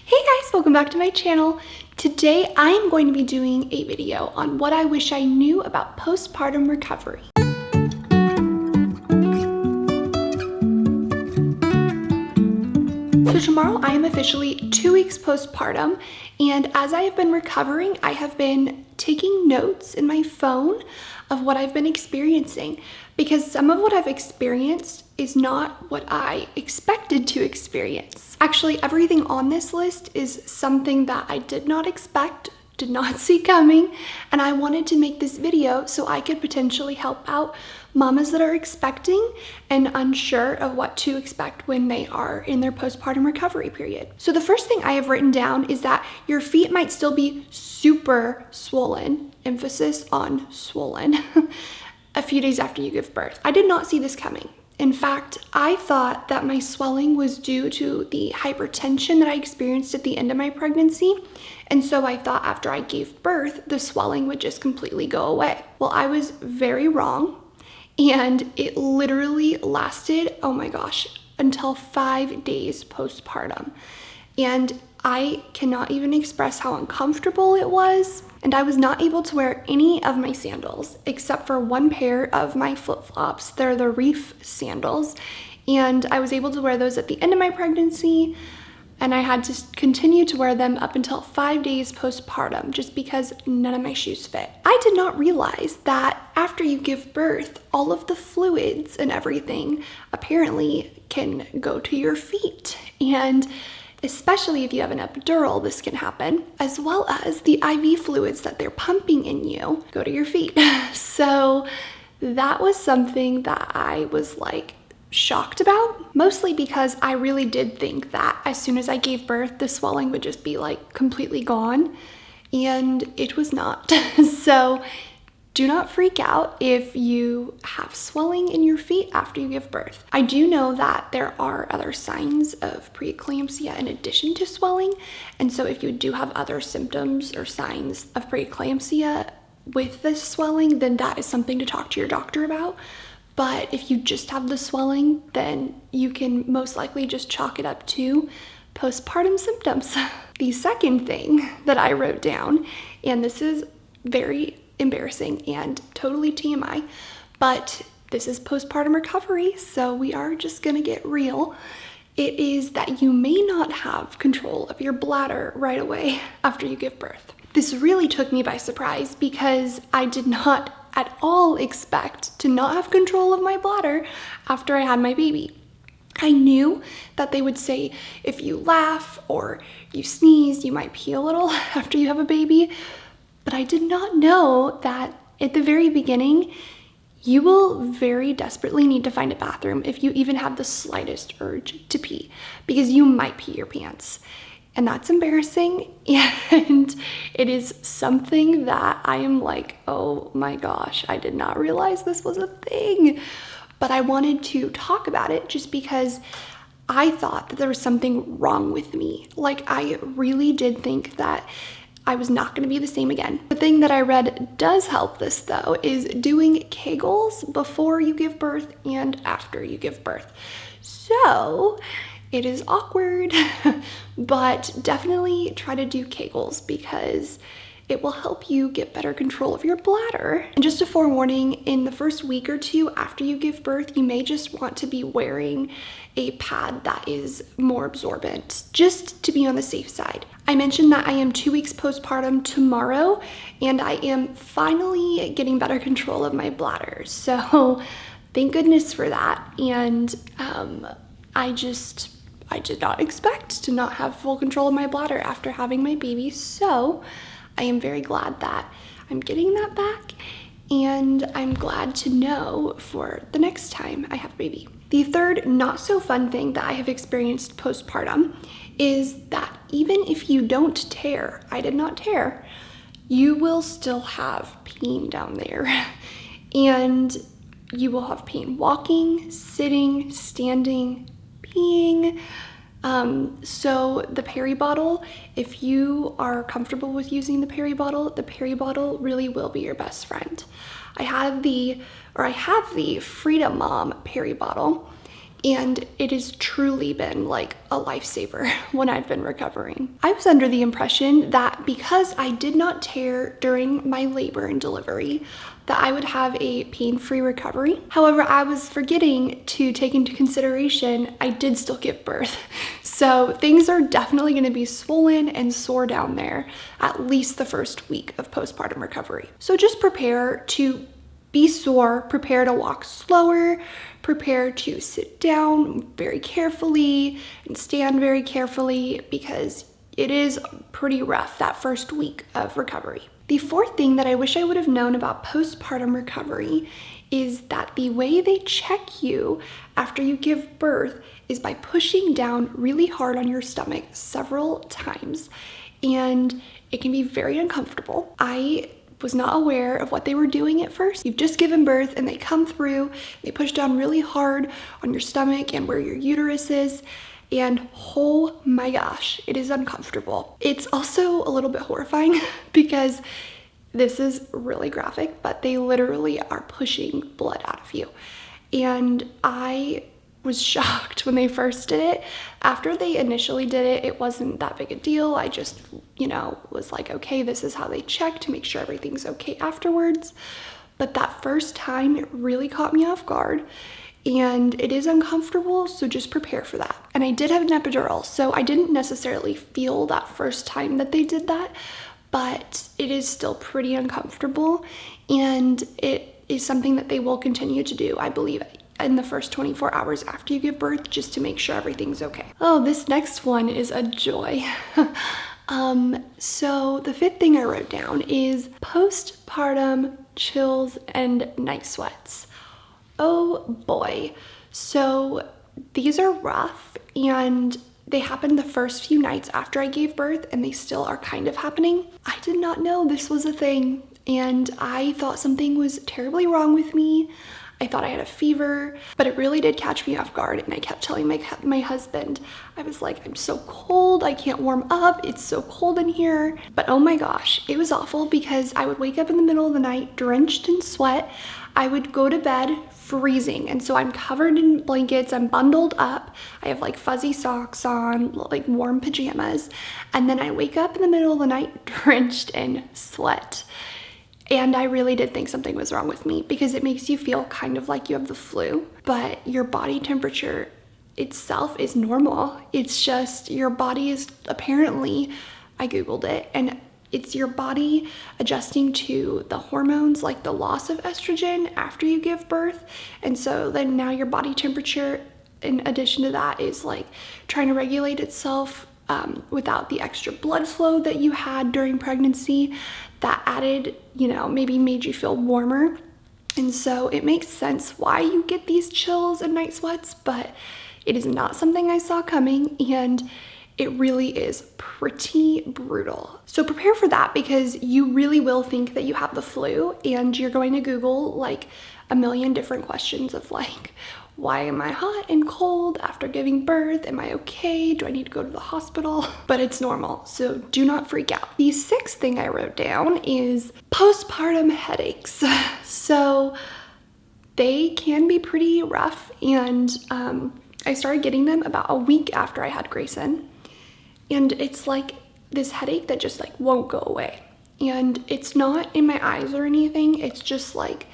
Hey guys, welcome back to my channel. Today I am going to be doing a video on what I wish I knew about postpartum recovery. So tomorrow I am officially 2 weeks postpartum, and as I have been recovering, I have been taking notes in my phone of what I've been experiencing, because some of what I've experienced is not what I expected to experience. Actually, everything on this list is something that I did not expect, did not see coming, and I wanted to make this video so I could potentially help out mamas that are expecting and unsure of what to expect when they are in their postpartum recovery period. So the first thing I have written down is that your feet might still be super swollen, emphasis on swollen, a few days after you give birth. I did not see this coming. In fact, I thought that my swelling was due to the hypertension that I experienced at the end of my pregnancy. And so I thought after I gave birth, the swelling would just completely go away. Well, I was very wrong. And it literally lasted, oh my gosh, until 5 days postpartum. And I cannot even express how uncomfortable it was. And I was not able to wear any of my sandals except for one pair of my flip-flops. They're the Reef sandals. And I was able to wear those at the end of my pregnancy. And I had to continue to wear them up until 5 days postpartum just because none of my shoes fit. I did not realize that after you give birth, all of the fluids and everything apparently can go to your feet. And especially if you have an epidural, this can happen, as well as the IV fluids that they're pumping in you go to your feet. So that was something that I was like shocked about, mostly because I really did think that as soon as I gave birth, the swelling would just be like completely gone, and it was not. So do not freak out if you have swelling in your feet after you give birth. I do know that there are other signs of preeclampsia in addition to swelling, and so if you do have other symptoms or signs of preeclampsia with this swelling, then that is something to talk to your doctor about. But if you just have the swelling, then you can most likely just chalk it up to postpartum symptoms. The second thing that I wrote down, and this is very embarrassing and totally TMI, but this is postpartum recovery, so we are just gonna get real. It is that you may not have control of your bladder right away after you give birth. This really took me by surprise because I did not at all expect to not have control of my bladder after I had my baby. I knew that they would say if you laugh or you sneeze, you might pee a little after you have a baby, but I did not know that at the very beginning, you will very desperately need to find a bathroom if you even have the slightest urge to pee, because you might pee your pants. And that's embarrassing, and it is something that I am like, oh my gosh, I did not realize this was a thing. But I wanted to talk about it just because I thought that there was something wrong with me. Like, I really did think that I was not going to be the same again. The thing that I read does help this though is doing Kegels before you give birth and after you give birth. So it is awkward, but definitely try to do Kegels because it will help you get better control of your bladder. And just a forewarning, in the first week or two after you give birth, you may just want to be wearing a pad that is more absorbent, just to be on the safe side. I mentioned that I am 2 weeks postpartum tomorrow, and I am finally getting better control of my bladder. So thank goodness for that. And I did not expect to not have full control of my bladder after having my baby. So I am very glad that I'm getting that back, and I'm glad to know for the next time I have a baby. The third not so fun thing that I have experienced postpartum is that even if you don't tear, I did not tear, you will still have pain down there. And you will have pain walking, sitting, standing, peeing. So the Peri bottle, if you are comfortable with using the Peri bottle really will be your best friend. I have the Freedom Mom Peri bottle, And it has truly been like a lifesaver when I've been recovering. I was under the impression that because I did not tear during my labor and delivery, that I would have a pain-free recovery. However, I was forgetting to take into consideration I did still give birth. So things are definitely gonna be swollen and sore down there at least the first week of postpartum recovery. So just prepare to be sore, prepare to walk slower, prepare to sit down very carefully and stand very carefully, because it is pretty rough that first week of recovery. The fourth thing that I wish I would have known about postpartum recovery is that the way they check you after you give birth is by pushing down really hard on your stomach several times, and it can be very uncomfortable. I was not aware of what they were doing at first. You've just given birth and they come through, they push down really hard on your stomach and where your uterus is, and oh my gosh, it is uncomfortable. It's also a little bit horrifying because this is really graphic, but they literally are pushing blood out of you. And I was shocked when they first did it. After they initially did it, it wasn't that big a deal. I just, was like, okay, this is how they check to make sure everything's okay afterwards. But that first time, it really caught me off guard. And it is uncomfortable, so just prepare for that. And I did have an epidural, so I didn't necessarily feel that first time that they did that, but it is still pretty uncomfortable, and it is something that they will continue to do, I believe, in the first 24 hours after you give birth, just to make sure everything's okay. Oh, this next one is a joy. So the fifth thing I wrote down is postpartum chills and night sweats. Oh boy. So these are rough, and they happened the first few nights after I gave birth, and they still are kind of happening. I did not know this was a thing, and I thought something was terribly wrong with me. I thought I had a fever, but it really did catch me off guard, and I kept telling my husband, I was like, I'm so cold, I can't warm up, it's so cold in here. But oh my gosh, it was awful, because I would wake up in the middle of the night drenched in sweat. I would go to bed freezing, and so I'm covered in blankets, I'm bundled up, I have like fuzzy socks on, like warm pajamas, and then I wake up in the middle of the night drenched in sweat. And I really did think something was wrong with me, because it makes you feel kind of like you have the flu, but your body temperature itself is normal. It's just your body is apparently, I Googled it, and it's your body adjusting to the hormones, like the loss of estrogen after you give birth. And so then now your body temperature, in addition to that, is like trying to regulate itself without the extra blood flow that you had during pregnancy. That added, maybe made you feel warmer. And so it makes sense why you get these chills and night sweats, but it is not something I saw coming, and it really is pretty brutal. So prepare for that, because you really will think that you have the flu, and you're going to Google like a million different questions of like, why am I hot and cold after giving birth? Am I okay? Do I need to go to the hospital? But it's normal, so do not freak out. The sixth thing I wrote down is postpartum headaches. So they can be pretty rough, and I started getting them about a week after I had Grayson. And it's like this headache that just like won't go away. And it's not in my eyes or anything, it's just like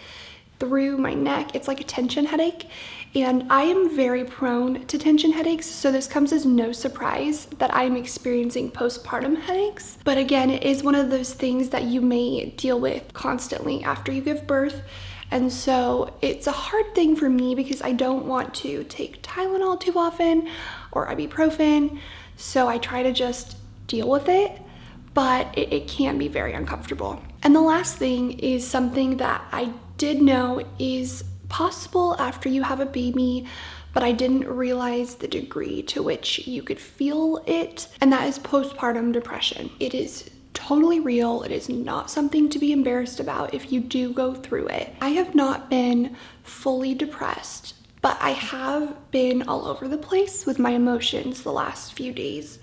through my neck. It's like a tension headache, and I am very prone to tension headaches, so this comes as no surprise that I'm experiencing postpartum headaches. But again, it is one of those things that you may deal with constantly after you give birth, and so it's a hard thing for me because I don't want to take Tylenol too often or ibuprofen, so I try to just deal with it, but it can be very uncomfortable. And the last thing is something that I did know is possible after you have a baby, but I didn't realize the degree to which you could feel it, and that is postpartum depression. It is totally real. It is not something to be embarrassed about if you do go through it. I have not been fully depressed, but I have been all over the place with my emotions the last few days,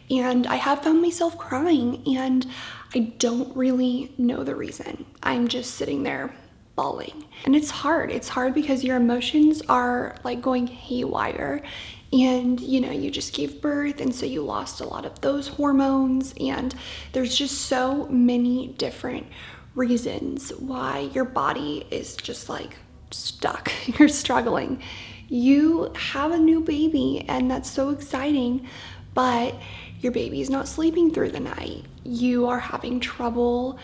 and I have found myself crying, and I don't really know the reason. I'm just sitting there bawling. And it's hard. It's hard because your emotions are like going haywire. And you know, you just gave birth, and so you lost a lot of those hormones, and there's just so many different reasons why your body is just like stuck. You're struggling. You have a new baby, and that's so exciting, but your baby is not sleeping through the night. You are having trouble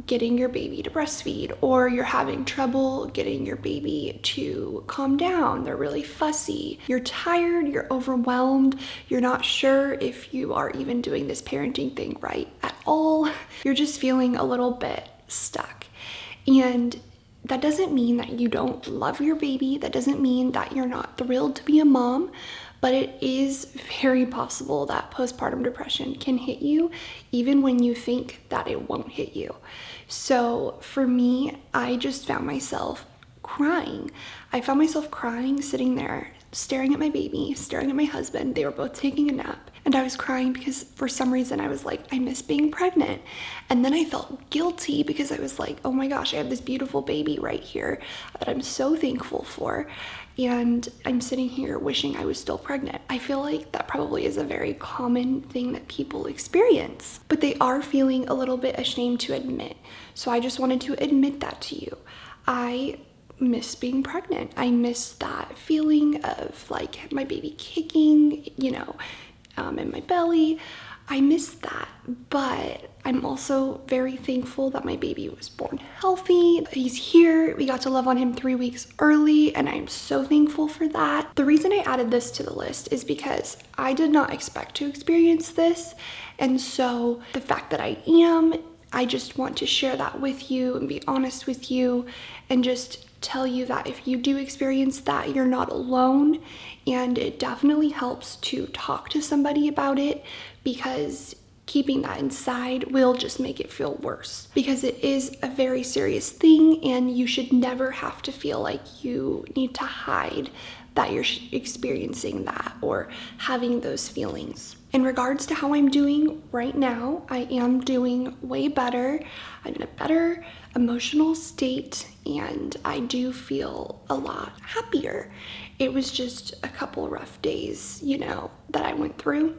getting your baby to breastfeed, or you're having trouble getting your baby to calm down. They're really fussy. You're tired, you're overwhelmed, you're not sure if you are even doing this parenting thing right at all. You're just feeling a little bit stuck. And that doesn't mean that you don't love your baby. That doesn't mean that you're not thrilled to be a mom, but it is very possible that postpartum depression can hit you even when you think that it won't hit you. So for me, I just found myself crying. I found myself crying, sitting there, staring at my baby, staring at my husband. They were both taking a nap. And I was crying because for some reason I was like, I miss being pregnant. And then I felt guilty because I was like, oh my gosh, I have this beautiful baby right here that I'm so thankful for. And I'm sitting here wishing I was still pregnant. I feel like that probably is a very common thing that people experience, but they are feeling a little bit ashamed to admit. So I just wanted to admit that to you. I miss being pregnant. I miss that feeling of like my baby kicking, you know, in my belly. I miss that, but I'm also very thankful that my baby was born healthy. He's here. We got to love on him 3 weeks early, and I'm so thankful for that. The reason I added this to the list is because I did not expect to experience this, and so the fact that I just want to share that with you and be honest with you and just tell you that if you do experience that, you're not alone, and it definitely helps to talk to somebody about it, because keeping that inside will just make it feel worse, because it is a very serious thing, and you should never have to feel like you need to hide that you're experiencing that or having those feelings. In regards to how I'm doing right now, I am doing way better. I'm in a better emotional state, and I do feel a lot happier. It was just a couple rough days, you know, that I went through,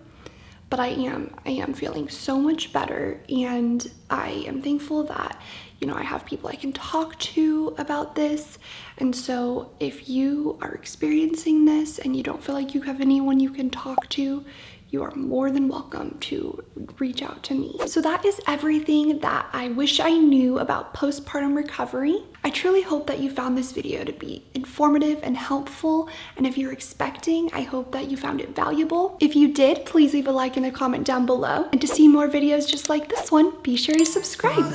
but I am feeling so much better, and I am thankful that, you know, I have people I can talk to about this. And so if you are experiencing this and you don't feel like you have anyone you can talk to, you are more than welcome to reach out to me. So that is everything that I wish I knew about postpartum recovery. I truly hope that you found this video to be informative and helpful. And if you're expecting, I hope that you found it valuable. If you did, please leave a like and a comment down below. And to see more videos just like this one, be sure to subscribe.